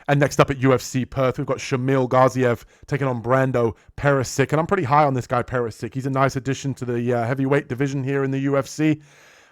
And next up at UFC Perth, we've got Shamil Gaziev taking on Brando Pericic. And I'm pretty high on this guy, Pericic. He's a nice addition to the heavyweight division here in the UFC.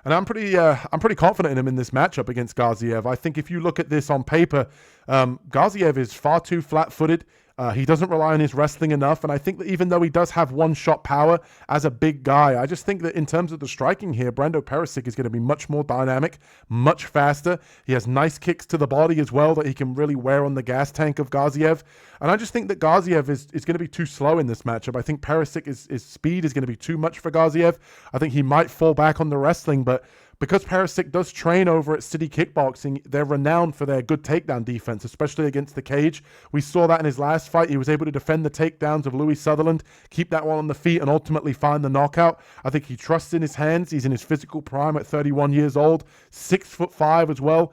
And I'm pretty confident in him in this matchup against Gaziev. I think if you look at this on paper, Gaziev is far too flat-footed. He doesn't rely on his wrestling enough, and I think that even though he does have one-shot power as a big guy, I just think that in terms of the striking here, Brando Pericic is going to be much more dynamic, much faster. He has nice kicks to the body as well that he can really wear on the gas tank of Gaziev. And I just think that Gaziev is going to be too slow in this matchup. I think Pericic, his speed is going to be too much for Gaziev. I think he might fall back on the wrestling, but because Pericic does train over at City Kickboxing, they're renowned for their good takedown defense, especially against the cage. We saw that in his last fight. He was able to defend the takedowns of Louis Sutherland, keep that one on the feet, and ultimately find the knockout. I think he trusts in his hands. He's in his physical prime at 31 years old, 6'5" as well.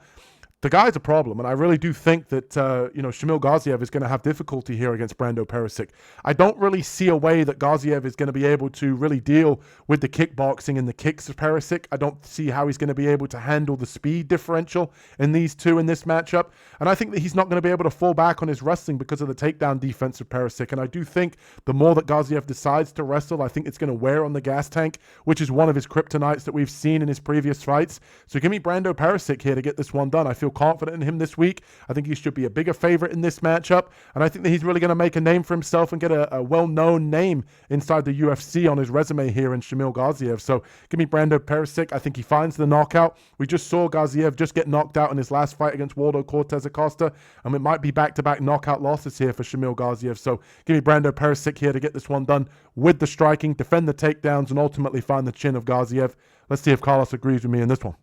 The guy's a problem, and I really do think that Shamil Gaziev is going to have difficulty here against Brando Pericic. I don't really see a way that Gaziev is going to be able to really deal with the kickboxing and the kicks of Pericic. I don't see how he's going to be able to handle the speed differential in these two in this matchup, and I think that he's not going to be able to fall back on his wrestling because of the takedown defense of Pericic. And I do think the more that Gaziev decides to wrestle, I think it's going to wear on the gas tank, which is one of his kryptonites that we've seen in his previous fights. So give me Brando Pericic here to get this one done. I feel confident in him this week. I think he should be a bigger favorite in this matchup, and I think that he's really going to make a name for himself and get a well-known name inside the UFC on his resume here in Shamil Gaziev. So give me Brando Pericic. I think he finds the knockout. We just saw Gaziev just get knocked out in his last fight against Waldo Cortez Acosta, and it might be back-to-back knockout losses here for Shamil Gaziev. So give me Brando Pericic here to get this one done with the striking, defend the takedowns, and ultimately find the chin of Gaziev. Let's see if Carlos agrees with me in this one.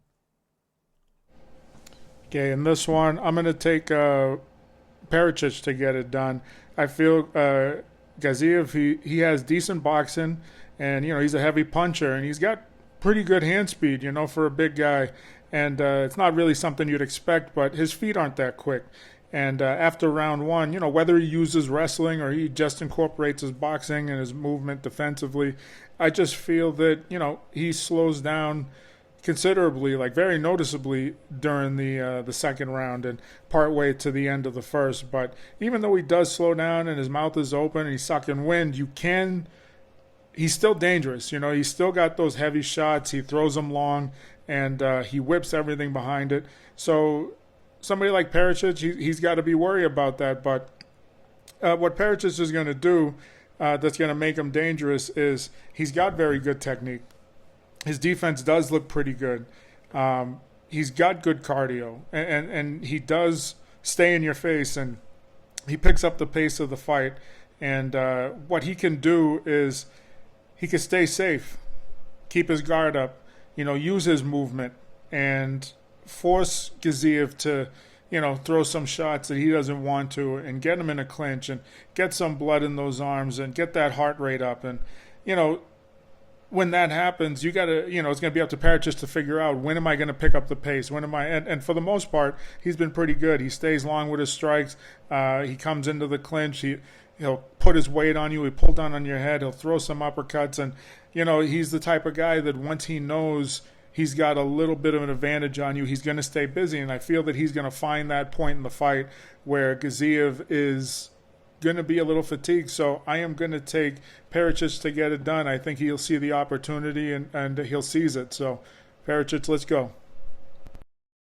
Okay, in this one, I'm going to take Pericic to get it done. I feel Gaziev, he has decent boxing, and, he's a heavy puncher, and he's got pretty good hand speed, for a big guy. And it's not really something you'd expect, but his feet aren't that quick. And after round one, whether he uses wrestling or he just incorporates his boxing and his movement defensively, I just feel that, he slows down considerably, like very noticeably during the second round and partway to the end of the first. But even though he does slow down and his mouth is open and he's sucking wind, he's still dangerous. He's still got those heavy shots. He throws them long and he whips everything behind it. So somebody like Pericic, he's got to be worried about that. But what Pericic is going to do that's going to make him dangerous is he's got very good technique. His defense does look pretty good. He's got good cardio, and he does stay in your face, and he picks up the pace of the fight. And what he can do is he can stay safe, keep his guard up, use his movement, and force Gaziev to, throw some shots that he doesn't want to, and get him in a clinch, and get some blood in those arms, and get that heart rate up. And, when that happens, you got to, it's going to be up to Pericic to figure out, when am I going to pick up the pace? When am I? And for the most part, he's been pretty good. He stays long with his strikes. He comes into the clinch. He'll put his weight on you. He'll pull down on your head. He'll throw some uppercuts. And, he's the type of guy that once he knows he's got a little bit of an advantage on you, he's going to stay busy. And I feel that he's going to find that point in the fight where Gaziev is going to be a little fatigued. So I am going to take Pericic to get it done. I think he'll see the opportunity and he'll seize it. So Pericic, let's go.